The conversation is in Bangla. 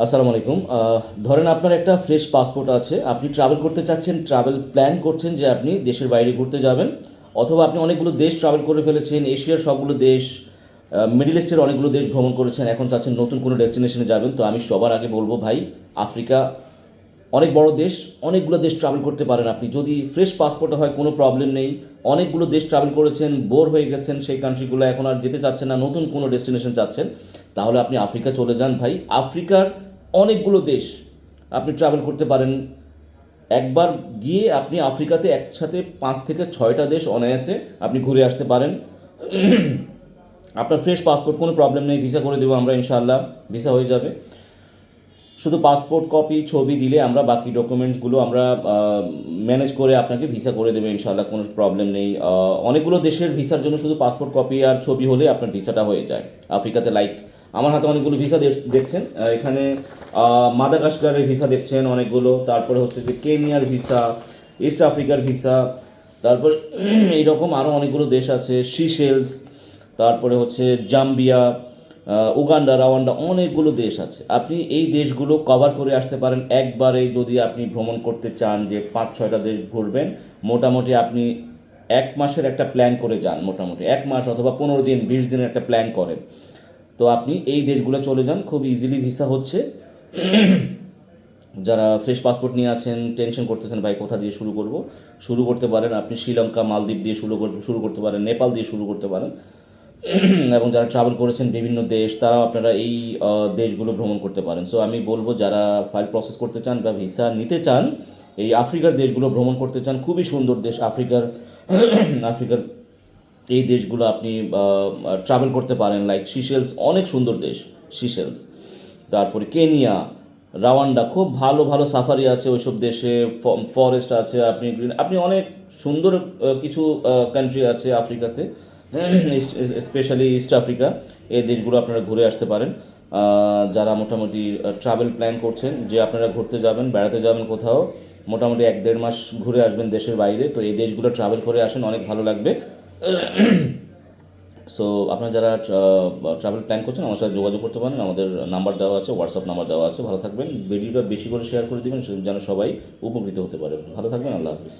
আসসালামু আলাইকুম। ধরেন আপনার একটা ফ্রেশ পাসপোর্ট আছে, আপনি ট্রাভেল করতে চাচ্ছেন, ট্রাভেল প্ল্যান করছেন যে আপনি দেশের বাইরে ঘুরতে যাবেন, অথবা আপনি অনেকগুলো দেশ ট্রাভেল করে ফেলেছেন, এশিয়ার সবগুলো দেশ, মিডল ইস্টের অনেকগুলো দেশ ভ্রমণ করেছেন, এখন চাচ্ছেন নতুন কোনো ডেস্টিনেশনে যাবেন। তো আমি সবার আগে বলবো ভাই, আফ্রিকা অনেক বড় দেশ, অনেকগুলো দেশ ট্রাভেল করতে পারেন আপনি যদি ফ্রেশ পাসপোর্টে হয়, কোনো প্রবলেম নেই। অনেকগুলো দেশ ট্রাভেল করেছেন, বোর হয়ে গেছেন সেই কান্ট্রিগুলো, এখন আর যেতে চাচ্ছেন না, নতুন কোনো ডেস্টিনেশন চাচ্ছেন, তাহলে আপনি আফ্রিকা চলে যান ভাই। আফ্রিকার অনেকগুলো দেশ আপনি ট্রাভেল করতে পারেন। একবার গিয়ে আপনি আফ্রিকাতে একসাথে 5 থেকে 6টা দেশ অনায়াসে আপনি ঘুরে আসতে পারেন। আপনার ফ্রেশ পাসপোর্ট, কোনো প্রবলেম নেই, ভিসা করে দেবো আমরা ইনশাআল্লাহ, ভিসা হয়ে যাবে। শুধু পাসপোর্ট কপি ছবি দিলে আমরা বাকি ডকুমেন্টসগুলো আমরা ম্যানেজ করে আপনাকে ভিসা করে দেবে ইনশাআল্লাহ, কোনো প্রবলেম নেই। অনেকগুলো দেশের ভিসার জন্য শুধু পাসপোর্ট কপি আর ছবি হলে আপনার ভিসাটা হয়ে যায় আফ্রিকাতে। লাইক আমার হাতে অনেকগুলো ভিসা দেখছেন, এখানে মাদাগাস্কারের ভিসা দেখছেন অনেকগুলো, তারপরে হচ্ছে যে কেনিয়ার ভিসা, ইস্ট আফ্রিকার ভিসা, তারপরে এইরকম আরও অনেকগুলো দেশ আছে, সিশেলস, তারপরে হচ্ছে জাম্বিয়া, উগান্ডা, রাওয়ান্ডা, অনেকগুলো দেশ আছে। আপনি এই দেশগুলো কভার করে আসতে পারেন একবারে। যদি আপনি ভ্রমণ করতে চান যে 5-6টা দেশ ঘুরবেন, মোটামুটি আপনি 1 মাসের একটা প্ল্যান করে যান, মোটামুটি 1 মাস অথবা 15 দিন 20 দিনের একটা প্ল্যান করেন, তো আপনি এই দেশগুলো চলে যান, খুব ইজিলি ভিসা হচ্ছে। যারা ফ্রেশ পাসপোর্ট নিয়ে আছেন, টেনশন করতেছেন ভাই কোথা দিয়ে শুরু করব, শুরু করতে পারেন আপনি শ্রীলঙ্কা, মালদ্বীপ দিয়ে শুরু করতে পারেন, নেপাল দিয়ে শুরু করতে পারেন। এবং যারা ট্রাভেল করেছেন বিভিন্ন দেশ, তারাও আপনারা এই দেশগুলো ভ্রমণ করতে পারেন। সো আমি বলবো, যারা ফাইল প্রসেস করতে চান বা ভিসা নিতে চান, এই আফ্রিকার দেশগুলো ভ্রমণ করতে চান, খুবই সুন্দর দেশ আফ্রিকার। আফ্রিকার এই দেশগুলো আপনি ট্রাভেল করতে পারেন। লাইক সিশেলস, অনেক সুন্দর দেশ সিশেলস। তারপরে কেনিয়া, রাওয়ান্ডা, খুব ভালো ভালো সাফারি আছে ওইসব দেশে, ফরেস্ট আছে, আপনি অনেক সুন্দর কিছু কান্ট্রি আছে আফ্রিকাতে, স্পেশালি ইস্ট আফ্রিকা। এই দেশগুলো আপনারা ঘুরে আসতে পারেন। যারা মোটামুটি ট্রাভেল প্ল্যান করছেন যে আপনারা ঘুরতে যাবেন, বেড়াতে যাবেন কোথাও, মোটামুটি 1-1.5 মাস ঘুরে আসবেন দেশের বাইরে, তো এই দেশগুলো ট্রাভেল করে আসেন, অনেক ভালো লাগবে। সো আপনারা যারা ট্রাভেল প্ল্যান করছেন, আমার সাথে যোগাযোগ করতে পারেন, আমাদের নাম্বার দেওয়া আছে, হোয়াটসঅ্যাপ নাম্বার দেওয়া আছে। ভালো থাকবেন, ভিডিওটা বেশি করে শেয়ার করে দেবেন যেন সবাই উপকৃত হতে পারে। ভালো থাকবেন, আল্লাহ হাফিজ।